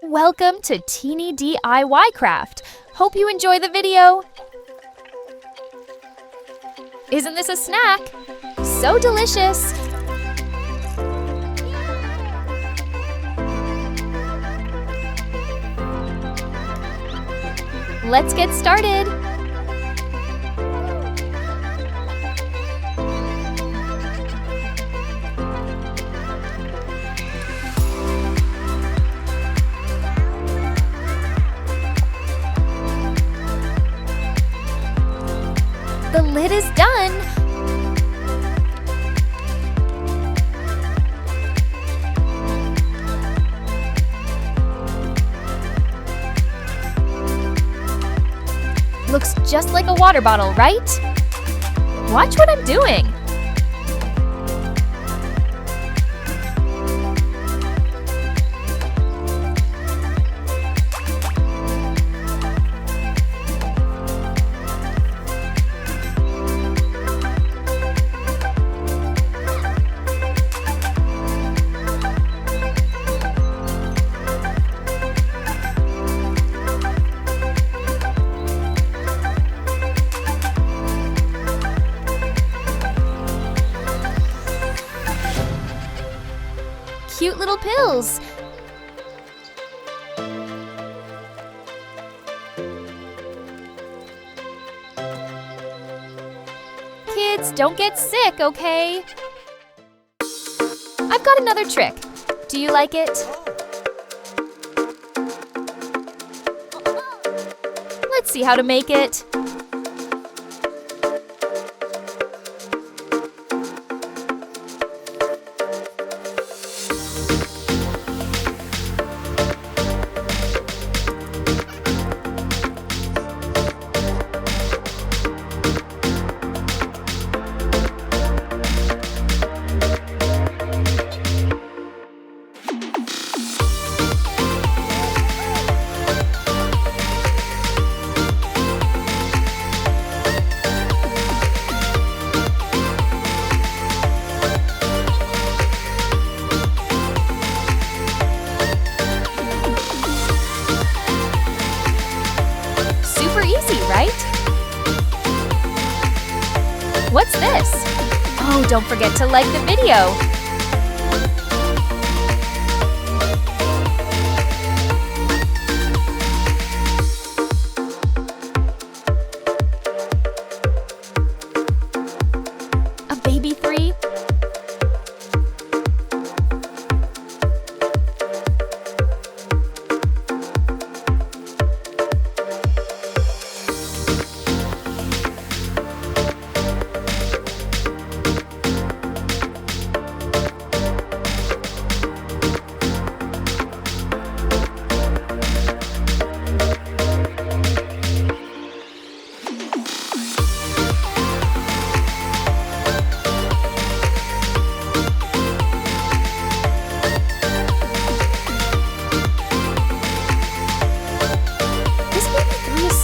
Welcome to Teeny DIY Craft. Hope you enjoy the video. Isn't this a snack? So delicious! Let's get started! The lid is done! Looks just like a water bottle, right? Watch what I'm doing! Cute little pills! Kids, don't get sick, okay? I've got another trick. Do you like it? Let's see how to make it. Easy, right? What's this? Oh, don't forget to like the video. A baby 3.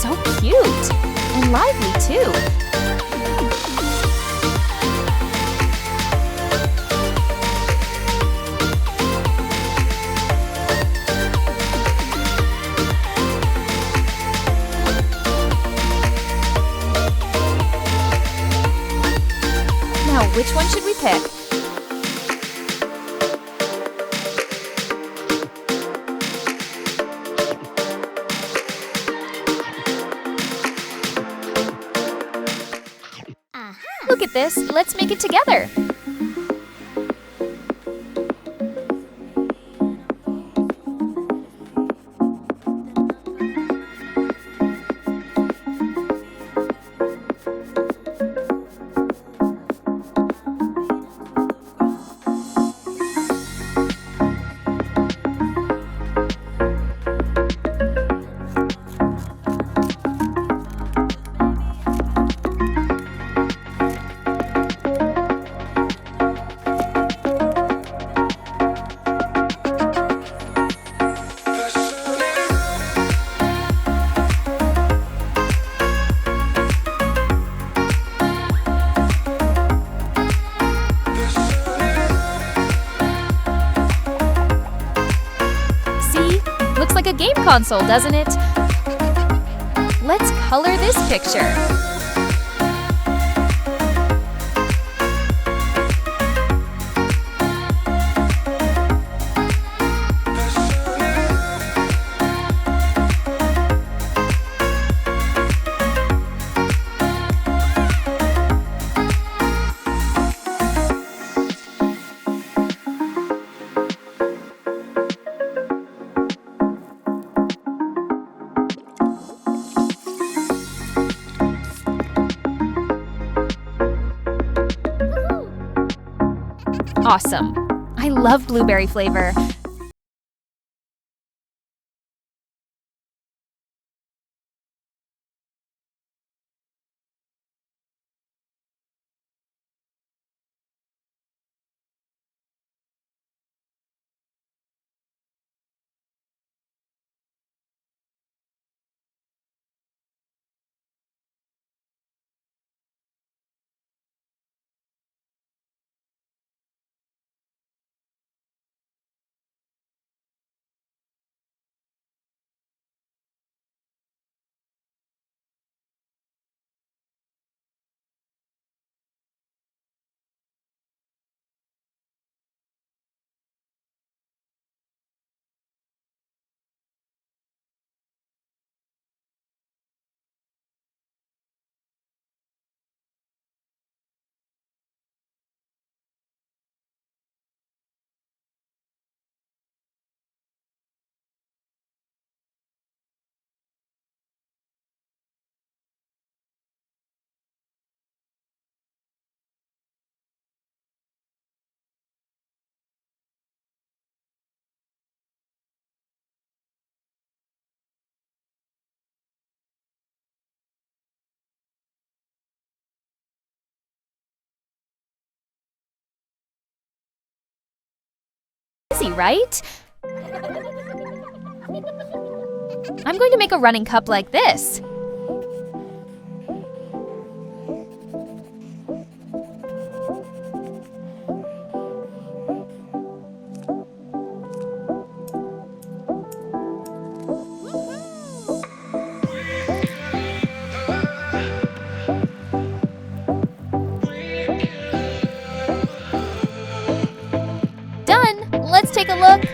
So cute and lively too. Now, which one should we pick? Look at this, let's make it together. like a game console, doesn't it? Let's color this picture. Awesome! I love blueberry flavor. Easy, right? I'm going to make a running cup like this. Done! Let's take a look.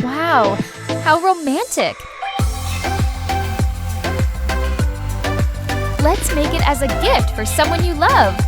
Wow, how romantic! Let's make it as a gift for someone you love.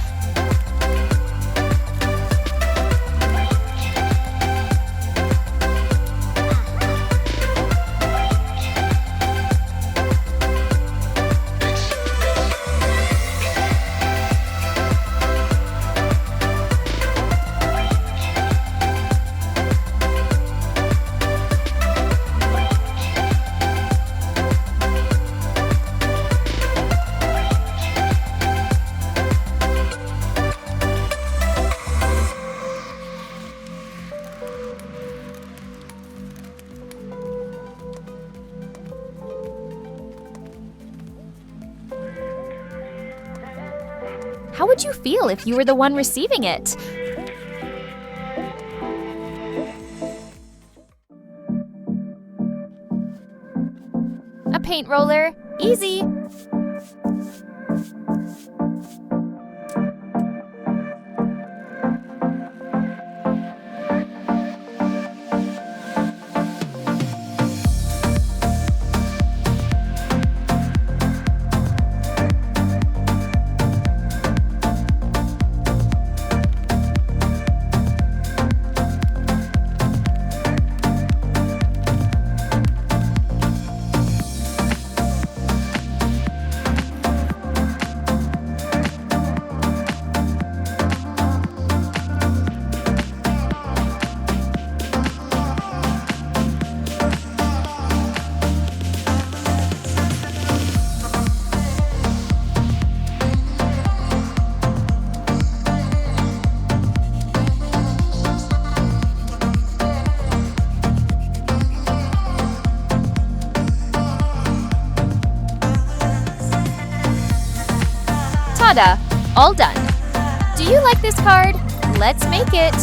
How would you feel if you were the one receiving it? A paint roller, easy! Ta-da! All done. Do you like this card? Let's make it!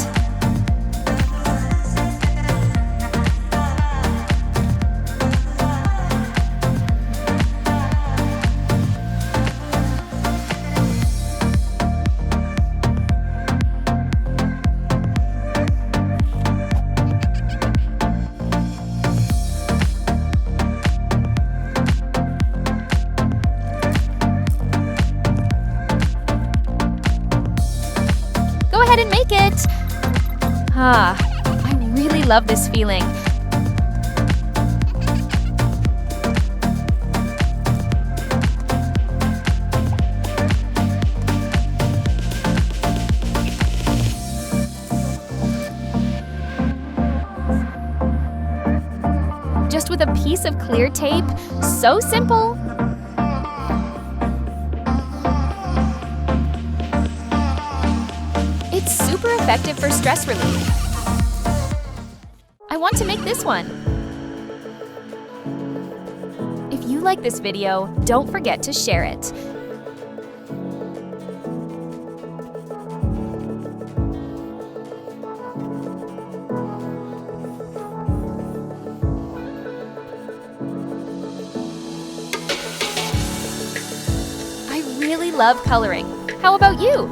Go ahead and make it! I really love this feeling. Just with a piece of clear tape, so simple! It's super effective for stress relief. I want to make this one. If you like this video, don't forget to share it. I really love coloring. How about you?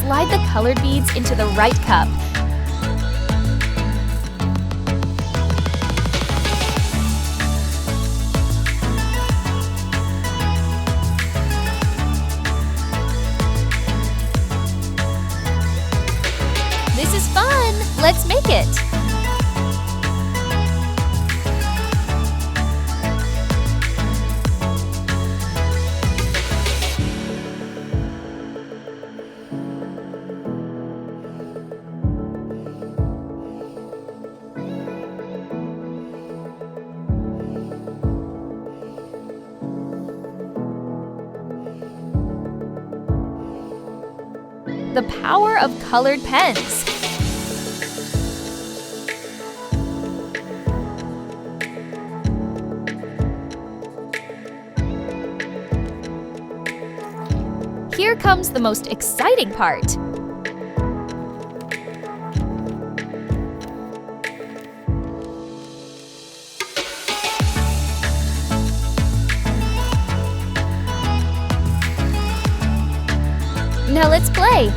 Slide the colored beads into the right cup. This is fun! Let's make it! The power of colored pens. Here comes the most exciting part. Now let's play!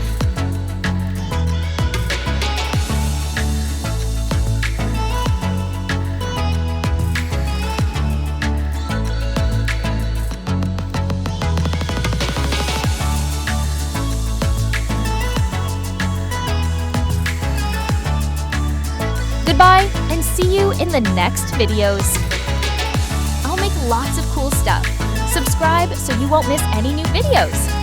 Goodbye, and see you in the next videos. I'll make lots of cool stuff. Subscribe so you won't miss any new videos.